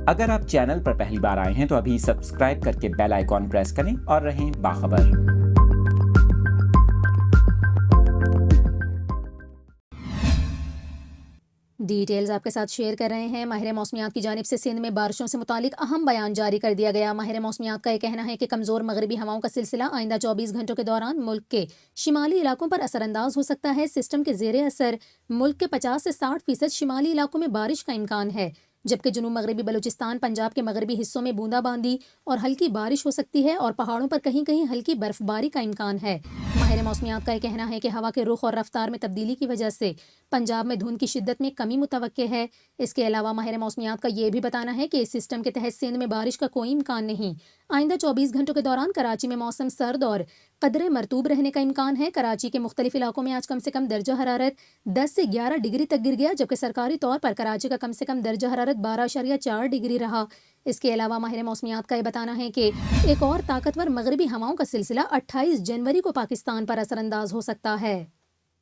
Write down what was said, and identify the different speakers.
Speaker 1: اگر آپ چینل پر پہلی بار آئے ہیں تو ابھی سبسکرائب کر کے بیل آئیکن پریس کریں اور رہیں باخبر۔
Speaker 2: ڈیٹیلز آپ کے ساتھ شیئر کر رہے ہیں۔ ماہر موسمیات کی جانب سے سندھ میں بارشوں سے متعلق اہم بیان جاری کر دیا گیا۔ ماہر موسمیات کا یہ کہنا ہے کہ کمزور مغربی ہواؤں کا سلسلہ آئندہ 24 گھنٹوں کے دوران ملک کے شمالی علاقوں پر اثر انداز ہو سکتا ہے۔ سسٹم کے زیر اثر ملک کے 50 سے 60% شمالی علاقوں میں بارش کا امکان ہے، جبکہ جنوب مغربی بلوچستان، پنجاب کے مغربی حصوں میں بوندا باندی اور ہلکی بارش ہو سکتی ہے اور پہاڑوں پر کہیں کہیں ہلکی برف باری کا امکان ہے۔ ماہر موسمیات کا یہ کہنا ہے کہ ہوا کے رخ اور رفتار میں تبدیلی کی وجہ سے پنجاب میں دھند کی شدت میں کمی متوقع ہے۔ اس کے علاوہ ماہر موسمیات کا یہ بھی بتانا ہے کہ اس سسٹم کے تحت سندھ میں بارش کا کوئی امکان نہیں۔ آئندہ 24 گھنٹوں کے دوران کراچی میں موسم سرد اور قدرے مرطوب رہنے کا امکان ہے۔ کراچی کے مختلف علاقوں میں آج کم سے کم درجہ حرارت 10 سے 11 ڈگری تک گر گیا، جبکہ سرکاری طور پر کراچی کا کم سے کم درجہ حرارت 12.4 ڈگری رہا۔ اس کے علاوہ ماہر موسمیات کا یہ بتانا ہے کہ ایک اور طاقتور مغربی ہواؤں کا سلسلہ 28 جنوری کو پاکستان پر اثر انداز ہو سکتا ہے۔